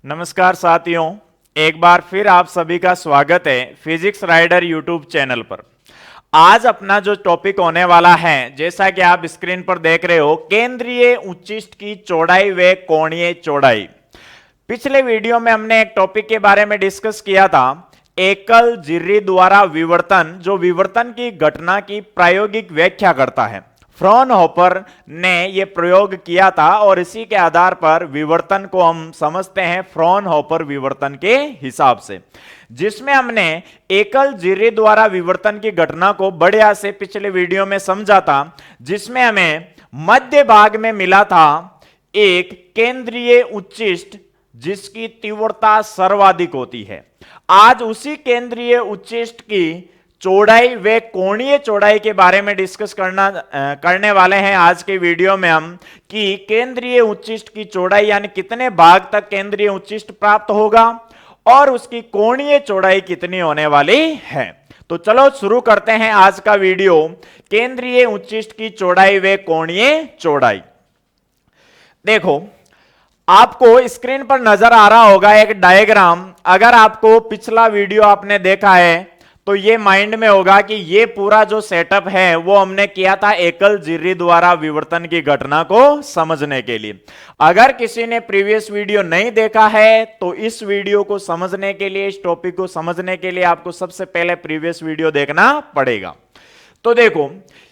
नमस्कार साथियों, एक बार फिर आप सभी का स्वागत है फिजिक्स राइडर यूट्यूब चैनल पर। आज अपना जो टॉपिक होने वाला है, जैसा कि आप स्क्रीन पर देख रहे हो, केंद्रीय उच्चिष्ट की चौड़ाई व कोणीय चौड़ाई। पिछले वीडियो में हमने एक टॉपिक के बारे में डिस्कस किया था, एकल झिर्री द्वारा विवर्तन, जो विवर्तन की घटना की प्रायोगिक व्याख्या करता है। फ्रॉनहोफर ने यह प्रयोग किया था और इसी के आधार पर विवर्तन को हम समझते हैं फ्रॉनहोफर विवर्तन के हिसाब से, जिसमें हमने एकल झिर्री द्वारा विवर्तन की घटना को बढ़िया से पिछले वीडियो में समझा था, जिसमें हमें मध्य भाग में मिला था एक केंद्रीय उच्चिष्ट जिसकी तीव्रता सर्वाधिक होती है। आज उसी केंद्रीय उच्चिष्ट की चौड़ाई व कोणीय चौड़ाई के बारे में डिस्कस करने वाले हैं आज के वीडियो में हम, कि केंद्रीय उच्चिष्ट की चौड़ाई यानी कितने भाग तक केंद्रीय उच्चिष्ट प्राप्त होगा और उसकी कोणीय चौड़ाई कितनी होने वाली है। तो चलो शुरू करते हैं आज का वीडियो, केंद्रीय उच्चिष्ट की चौड़ाई व कोणीय चौड़ाई। देखो, आपको स्क्रीन पर नजर आ रहा होगा एक डायग्राम। अगर आपको पिछला वीडियो आपने देखा है तो ये माइंड में होगा कि ये पूरा जो सेटअप है वो हमने किया था एकल झिर्री द्वारा विवर्तन की घटना को समझने के लिए। अगर किसी ने प्रीवियस वीडियो नहीं देखा है तो इस वीडियो को समझने के लिए, इस टॉपिक को समझने के लिए आपको सबसे पहले प्रीवियस वीडियो देखना पड़ेगा। तो देखो,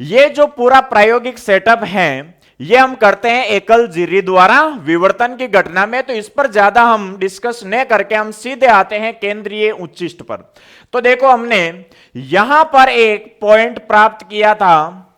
ये जो पूरा प्रायोगिक सेटअप है ये हम करते हैं एकल झिर्री द्वारा विवर्तन की घटना में। तो इस पर ज्यादा हम डिस्कस न करके हम सीधे आते हैं केंद्रीय उच्चिष्ट पर। तो देखो, हमने यहां पर एक पॉइंट प्राप्त किया था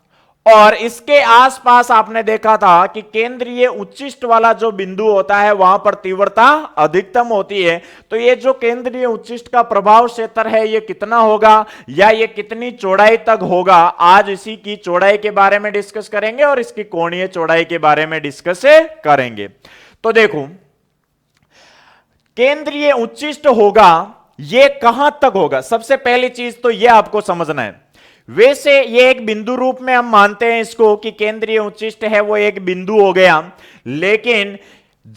और इसके आसपास आपने देखा था कि केंद्रीय उच्चिष्ट वाला जो बिंदु होता है वहां पर तीव्रता अधिकतम होती है। तो ये जो केंद्रीय उच्चिष्ट का प्रभाव क्षेत्र है ये कितना होगा या ये कितनी चौड़ाई तक होगा, आज इसी की चौड़ाई के बारे में डिस्कस करेंगे और इसकी कोणीय चौड़ाई के बारे में डिस्कस करेंगे। तो देखो, केंद्रीय उच्चिष्ट होगा ये कहां तक होगा, सबसे पहली चीज तो ये आपको समझना है। वैसे ये एक बिंदु रूप में हम मानते हैं इसको कि केंद्रीय उच्चिष्ट है वो एक बिंदु हो गया, लेकिन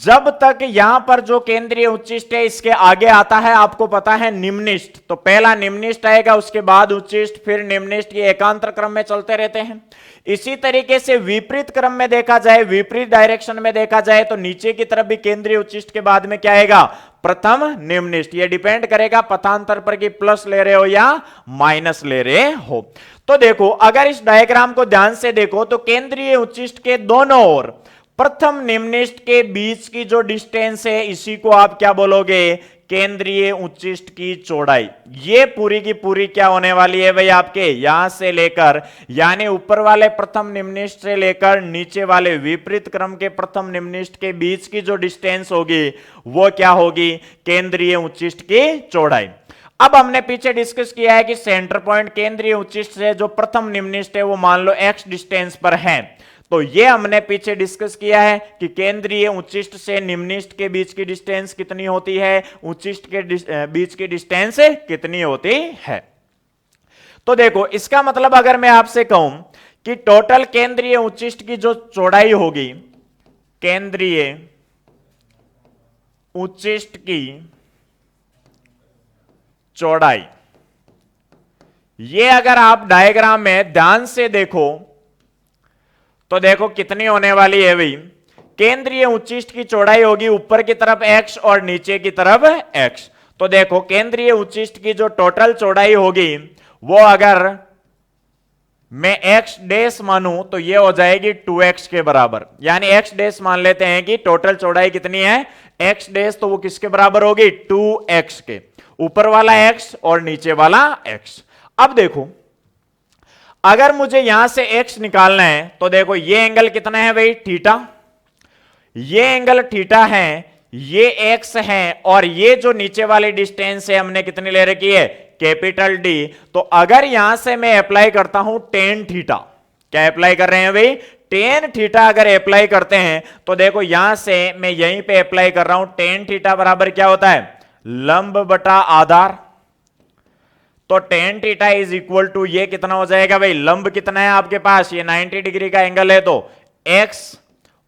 जब तक यहां पर जो केंद्रीय उच्चिष्ट है इसके आगे आता है, आपको पता है निम्निष्ठ। तो पहला निम्निष्ठ आएगा, उसके बाद उच्चिष्ट, फिर निम्निष्ठ, ये एकांतर क्रम में चलते रहते हैं। इसी तरीके से विपरीत क्रम में देखा जाए, विपरीत डायरेक्शन में देखा जाए तो नीचे की तरफ भी केंद्रीय उच्चिष्ट के बाद में क्या आएगा, प्रथम निम्निष्ठ। ये डिपेंड करेगा पथांतर पर कि प्लस ले रहे हो या माइनस ले रहे हो। तो देखो, अगर इस डायग्राम को ध्यान से देखो तो केंद्रीय उच्चिष्ट के दोनों ओर प्रथम निम्निष्ठ के बीच की जो डिस्टेंस है इसी को आप क्या बोलोगे, केंद्रीय उच्चिष्ट की चौड़ाई। ये पूरी की पूरी क्या होने वाली है भाई, आपके यहां से लेकर, यानी ऊपर वाले प्रथम निम्निष्ठ से लेकर नीचे वाले विपरीत क्रम के प्रथम निम्निष्ठ के बीच की जो डिस्टेंस होगी वो क्या होगी, केंद्रीय उच्चिष्ट की चौड़ाई। अब हमने पीछे डिस्कस किया है कि सेंटर पॉइंट केंद्रीय उच्चिष्ट से जो प्रथम निम्निष्ठ है वो मान लो x डिस्टेंस पर है। तो ये हमने पीछे डिस्कस किया है कि केंद्रीय उच्चिष्ट से निम्निष्ठ के बीच की डिस्टेंस कितनी होती है, उच्चिष्ट के बीच की डिस्टेंस कितनी होती है। तो देखो, इसका मतलब अगर मैं आपसे कहूं कि टोटल केंद्रीय उच्चिष्ट की जो चौड़ाई होगी, केंद्रीय उच्चिष्ट की चौड़ाई, ये अगर आप डायग्राम में ध्यान से देखो तो देखो कितनी होने वाली है भाई, केंद्रीय उच्चिष्ट की चौड़ाई होगी ऊपर की तरफ x और नीचे की तरफ x। तो देखो, केंद्रीय उच्चिष्ट की जो टोटल चौड़ाई होगी वो अगर मैं x डैश मानूं तो ये हो जाएगी 2x के बराबर, यानी x डैश मान लेते हैं कि टोटल चौड़ाई कितनी है x डैश, तो वो किसके बराबर होगी, 2x के, ऊपर वाला x और नीचे वाला x। अब देखो, अगर मुझे यहां से x निकालना है तो देखो ये एंगल कितना है भाई, थीटा। ये एंगल थीटा है, ये x है, और ये जो नीचे वाली डिस्टेंस है हमने कितनी ले रखी है, कैपिटल D। तो अगर यहां से मैं अप्लाई करता हूं टेन थीटा, क्या अप्लाई कर रहे हैं भाई, टेन थीटा अगर अप्लाई करते हैं तो देखो यहां से मैं यहीं पे अप्लाई कर रहा हूं, टेन थीटा बराबर क्या होता है, लंब बटा आधार। तो tan theta is equal to, ये कितना हो जाएगा भाई, लंब कितना है आपके पास, ये 90 डिग्री का एंगल है तो x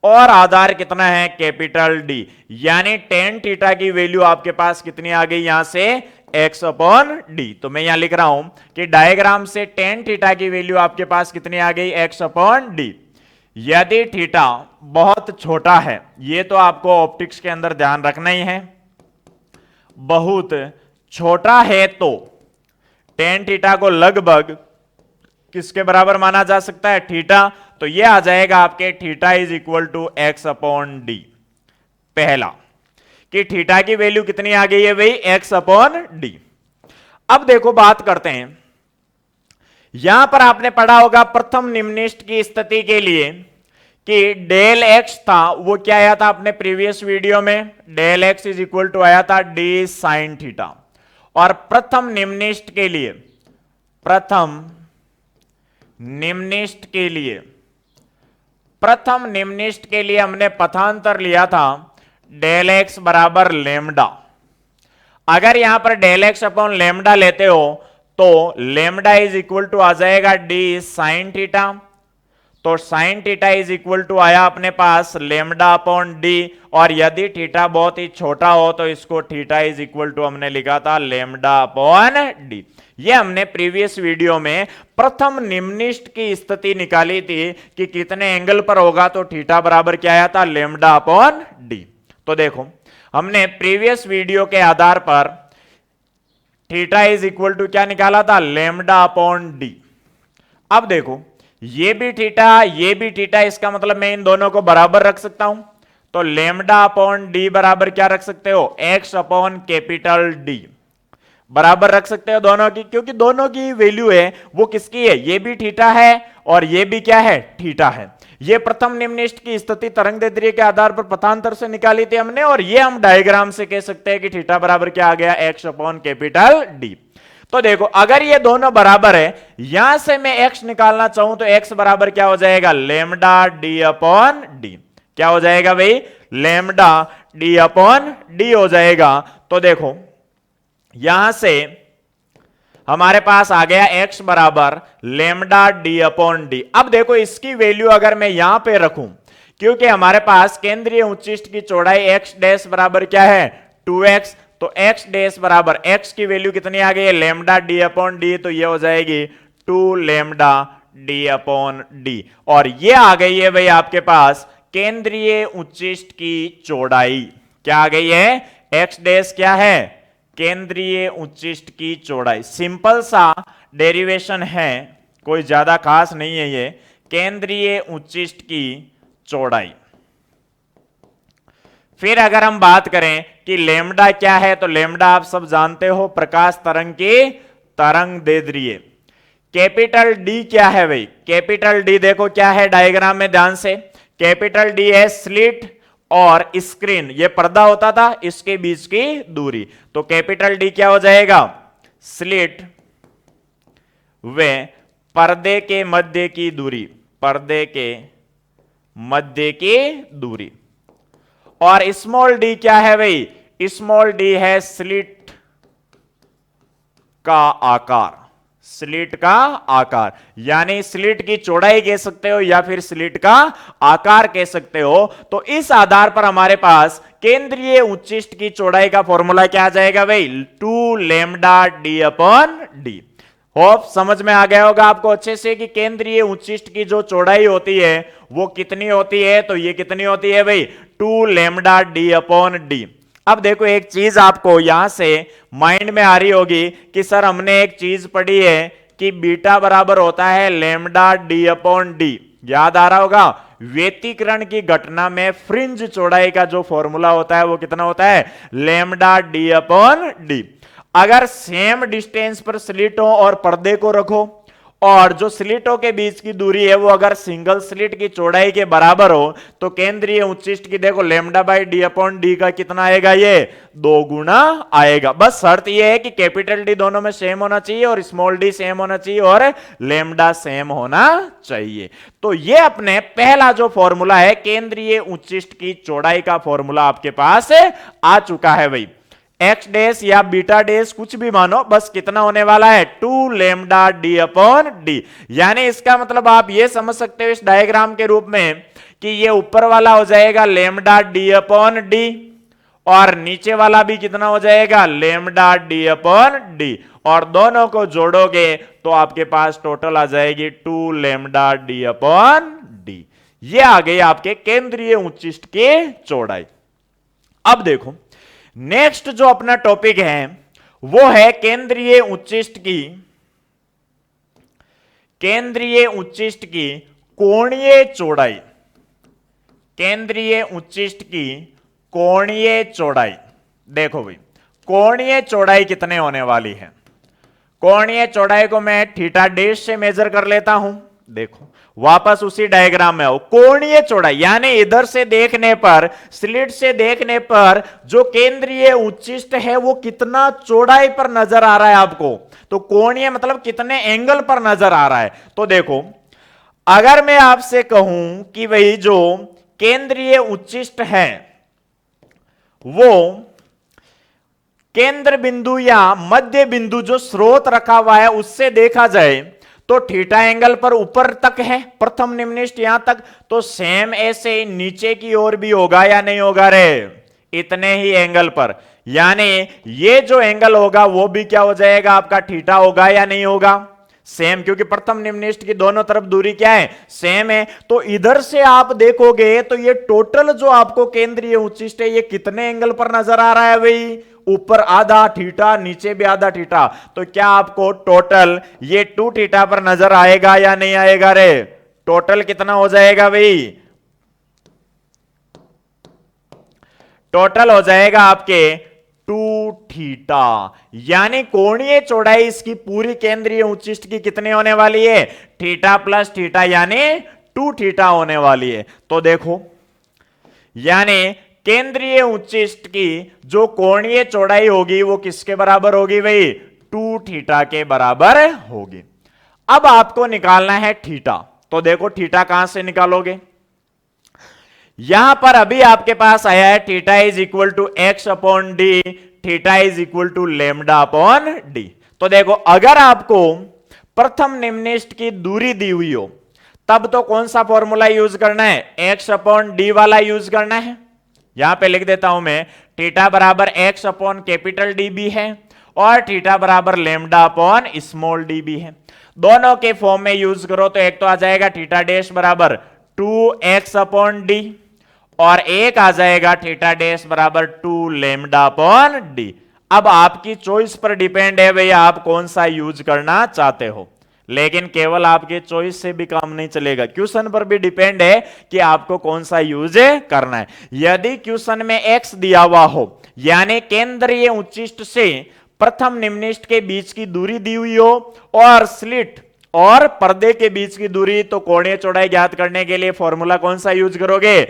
और आधार कितना है, कैपिटल डी। यानी टेन थीटा की वैल्यू आपके पास कितनी आ गई यहां से, x अपॉन डी। तो मैं यहां लिख रहा हूं कि डायग्राम से टेन थीटा की वैल्यू आपके पास कितनी आ गई, x अपॉन डी। यदि थीटा बहुत छोटा है, ये तो आपको ऑप्टिक्स के अंदर ध्यान रखना ही है, बहुत छोटा है तो टेन थीटा को लगभग किसके बराबर माना जा सकता है, थीटा। तो ये आ जाएगा आपके theta is equal to x upon d. पहला कि थीटा की वैल्यू कितनी आ गई है भाई, एक्स अपॉन डी। अब देखो बात करते हैं, यहां पर आपने पढ़ा होगा प्रथम निम्निष्ठ की स्थिति के लिए कि डेल एक्स था, वो क्या आया था अपने प्रीवियस वीडियो में, del x is equal to आया था डी साइन थीटा। और प्रथम निम्निष्ठ के लिए, प्रथम निम्निष्ठ के लिए, प्रथम निम्निष्ठ के लिए हमने पथांतर लिया था डेल एक्स बराबर लेमडा। अगर यहां पर डेल एक्स अपॉन लेमडा लेते हो तो लेमडा इज इक्वल टू आ जाएगा डी साइन थीटा। तो sine theta is equal to आया अपने पास लेमडा अपॉन डी। और यदि थीटा बहुत ही छोटा हो तो इसको थीटा इज इक्वल टू हमने लिखा था लेमडा अपॉन डी। ये हमने प्रीवियस वीडियो में प्रथम निम्निष्ठ की स्थिति निकाली थी कि कितने एंगल पर होगा, तो थीटा बराबर क्या आया था, लेमडा अपॉन डी। तो देखो हमने प्रीवियस वीडियो के आधार पर थीटा इज इक्वल टू क्या निकाला था, लेमडा अपॉन डी। अब देखो ये भी थीटा, इसका मतलब मैं इन दोनों को बराबर रख सकता हूं। तो लेमडा अपॉन डी बराबर क्या रख सकते हो, एक्स अपॉन कैपिटल डी बराबर रख सकते हो दोनों की, क्योंकि दोनों की वैल्यू है वो किसकी है, ये भी थीटा है और ये भी क्या है, थीटा है। ये प्रथम निम्निष्ठ की स्थिति तरंगदैर्ध्य के आधार पर पथांतर से निकाली थी हमने, और ये हम डायग्राम से कह सकते हैं कि थीटा बराबर क्या आ गया, एक्स अपॉन कैपिटल डी। तो देखो अगर ये दोनों बराबर है, यहां से मैं x निकालना चाहूं तो x बराबर क्या हो जाएगा, लेमडा डी अपॉन डी। क्या हो जाएगा भाई, लेमडा डी अपॉन डी हो जाएगा। तो देखो यहां से हमारे पास आ गया x बराबर लेमडा डी अपॉन डी। अब देखो इसकी वैल्यू अगर मैं यहां पे रखूं, क्योंकि हमारे पास केंद्रीय उच्चिष्ट की चौड़ाई x डैश बराबर क्या है, 2x। तो x डैश बराबर x की वैल्यू कितनी आ गई है, लेमडा डी अपॉन डी। तो ये हो जाएगी 2 लेमडा डी अपॉन डी। और ये आ गई है भाई आपके पास केंद्रीय उच्चिष्ट की चौड़ाई। क्या आ गई है, x डैश क्या है, केंद्रीय उच्चिष्ट की चौड़ाई। सिंपल सा डेरिवेशन है, कोई ज्यादा खास नहीं है ये, केंद्रीय उच्चिष्ट की चौड़ाई। फिर अगर हम बात करें कि लेमडा क्या है, तो लेमडा आप सब जानते हो प्रकाश तरंग की तरंगदैर्ध्य। कैपिटल डी क्या है भाई, कैपिटल डी देखो क्या है डायग्राम में ध्यान से, कैपिटल डी है स्लिट और स्क्रीन, ये पर्दा होता था, इसके बीच की दूरी। तो कैपिटल डी क्या हो जाएगा, स्लिट व पर्दे के मध्य की दूरी, पर्दे के मध्य की दूरी। और स्मॉल डी क्या है भाई, स्मॉल डी है स्लिट का आकार, स्लिट का आकार। यानी स्लिट की चौड़ाई कह सकते हो या फिर स्लिट का आकार कह सकते हो। तो इस आधार पर हमारे पास केंद्रीय उच्चिष्ट की चौड़ाई का फॉर्मूला क्या आ जाएगा भाई, 2 lambda D upon D. Hope समझ में आ गया होगा आपको अच्छे से कि केंद्रीय उच्चिष्ट की जो चौड़ाई होती है वो कितनी होती है, तो ये कितनी होती है भाई, 2 लेमडा डी अपॉन डी। अब देखो एक चीज आपको यहां से माइंड में आ रही होगी कि सर हमने एक चीज पढ़ी है कि बीटा बराबर होता है लेमडा डी अपॉन डी, याद आ रहा होगा। व्यतिकरण की घटना में फ्रिंज चौड़ाई का जो फॉर्मूला होता है वो कितना होता है, लेमडा डी अपॉन डी। अगर सेम डिस्टेंस पर स्लिटों और पर्दे को रखो और जो स्लिटों के बीच की दूरी है वो अगर सिंगल स्लिट की चौड़ाई के बराबर हो, तो केंद्रीय उच्चिष्ट की देखो lambda by D upon D का कितना आएगा, ये 2 गुना आएगा। बस शर्त ये है कि कैपिटल डी दोनों में सेम होना चाहिए और स्मॉल डी सेम होना चाहिए और लेमडा सेम होना चाहिए। तो ये अपने पहला जो फॉर्मूला है केंद्रीय उच्चिष्ट की चौड़ाई का फॉर्मूला आपके पास आ चुका है भाई। एक्स डैश या बीटा डैश कुछ भी मानो, बस कितना होने वाला है, 2 लेमडा डी अपॉन डी। यानी इसका मतलब आप ये समझ सकते हो इस डायग्राम के रूप में कि ये ऊपर वाला हो जाएगा लेमडा डी अपॉन डी और नीचे वाला भी कितना हो जाएगा लेमडा डी अपॉन डी और दोनों को जोड़ोगे तो आपके पास टोटल आ जाएगी 2 लेमडा डी अपॉन डी। ये आ गई आपके केंद्रीय उच्चिष्ट की चौड़ाई। अब देखो नेक्स्ट जो अपना टॉपिक है वो है केंद्रीय उच्चिष्ट की कोणीय चौड़ाई। केंद्रीय उच्चिष्ट की कोणीय चौड़ाई। देखो भाई कोणीय चौड़ाई कितने होने वाली है। कोणीय चौड़ाई को मैं थीटा डैश से मेजर कर लेता हूं। देखो वापस उसी डायग्राम में आओ। कोणीय चौड़ाई यानी इधर से देखने पर, स्लिट से देखने पर जो केंद्रीय उच्चिष्ट है वो कितना चौड़ाई पर नजर आ रहा है आपको। तो कोणीय मतलब कितने एंगल पर नजर आ रहा है। तो देखो अगर मैं आपसे कहूं कि वही जो केंद्रीय उच्चिष्ट है वो केंद्र बिंदु या मध्य बिंदु जो स्रोत रखा हुआ है उससे देखा जाए तो थीटा एंगल पर ऊपर तक है, प्रथम निम्निष्ठ यहां तक, तो सेम ऐसे नीचे की ओर भी होगा या नहीं होगा रे, इतने ही एंगल पर। यानी ये जो एंगल होगा वो भी क्या हो जाएगा आपका थीटा होगा या नहीं होगा, सेम, क्योंकि प्रथम निम्निष्ठ की दोनों तरफ दूरी क्या है, सेम है। तो इधर से आप देखोगे तो ये टोटल जो आपको केंद्रीय उच्चिष्ट है ये कितने एंगल पर नजर आ रहा है भाई, ऊपर आधा थीटा नीचे भी आधा थीटा। तो क्या आपको टोटल ये 2 थीटा पर नजर आएगा या नहीं आएगा रे, टोटल कितना हो जाएगा भाई, टोटल हो जाएगा आपके 2 थीटा। यानी कोणीय चौड़ाई इसकी पूरी केंद्रीय उच्चिष्ट की कितने होने वाली है, थीटा प्लस थीटा यानी 2 थीटा होने वाली है। तो देखो यानी केंद्रीय उच्चिष्ट की जो कोणीय चौड़ाई होगी वो किसके बराबर होगी भाई, 2 थीटा के बराबर होगी। अब आपको निकालना है थीटा। तो देखो थीटा कहां से निकालोगे, यहां पर अभी आपके पास आया है theta is equal to x upon d, theta is equal to lambda upon d. तो देखो अगर आपको प्रथम निम्निष्ठ की दूरी दी हुई हो तब तो कौन सा फॉर्मूला यूज करना है, एक्स अपॉन डी वाला यूज करना है। यहां पे लिख देता हूं मैं, थीटा बराबर एक्स अपॉन कैपिटल डी भी है और थीटा बराबर लेमडा अपॉन स्मॉल डी भी है। दोनों के फॉर्म में यूज करो तो एक तो आ जाएगा थीटा डैश बराबर 2x अपॉन डी और एक आ जाएगा थीटा डैश बराबर 2 लेमडा अपॉन डी। अब आपकी चॉइस पर डिपेंड है भैया आप कौन सा यूज करना चाहते हो, लेकिन केवल आपके चॉइस से भी काम नहीं चलेगा, क्वेश्चन पर भी डिपेंड है कि आपको कौन सा यूज करना है। यदि क्वेश्चन में x दिया हुआ हो यानी केंद्रीय उच्चिष्ट से प्रथम निम्निष्ठ के बीच की दूरी दी हुई हो और स्लिट और पर्दे के बीच की दूरी, तो कोणीय चौड़ाई ज्ञात करने के लिए फॉर्मूला कौन सा यूज करोगे,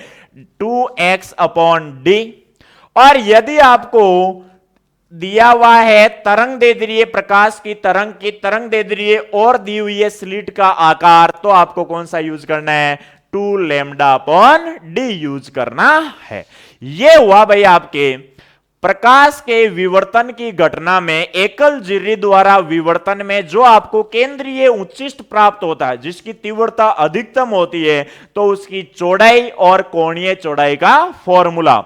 2x अपॉन डी। और यदि आपको दिया हुआ है तरंग दैर्ध्य, प्रकाश की तरंग दैर्ध्य और दी हुई है स्लिट का आकार, तो आपको कौन सा यूज करना है, 2 लेमडा अपॉन डी यूज करना है। यह हुआ भाई आपके प्रकाश के विवर्तन की घटना में एकल झिर्री द्वारा विवर्तन में जो आपको केंद्रीय उच्चिष्ट प्राप्त होता है जिसकी तीव्रता अधिकतम होती है, तो उसकी चौड़ाई और कोणीय चौड़ाई का फॉर्मूला।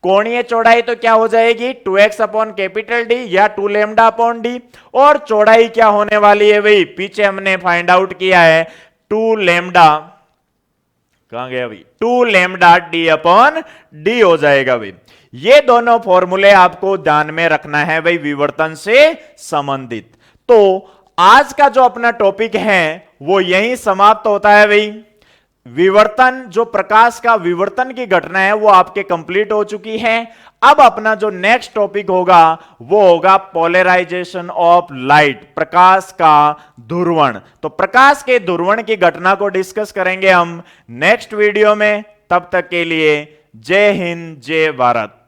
कोणीय चौड़ाई तो क्या हो जाएगी, 2x अपॉन कैपिटल डी या 2 लेमडा अपॉन डी, और चौड़ाई क्या होने वाली है भाई, पीछे हमने फाइंड आउट किया है 2 लेमडा, कहां गया भाई, 2 लेमडा डी अपॉन डी हो जाएगा भाई। ये दोनों फॉर्मूले आपको ध्यान में रखना है भाई विवर्तन से संबंधित। तो आज का जो अपना टॉपिक है वो यहीं समाप्त होता है भाई। विवर्तन, जो प्रकाश का विवर्तन की घटना है वो आपके कंप्लीट हो चुकी है। अब अपना जो नेक्स्ट टॉपिक होगा वो होगा पोलराइजेशन ऑफ लाइट, प्रकाश का ध्रुवण। तो प्रकाश के ध्रुवण की घटना को डिस्कस करेंगे हम नेक्स्ट वीडियो में। तब तक के लिए जय हिंद, जय भारत।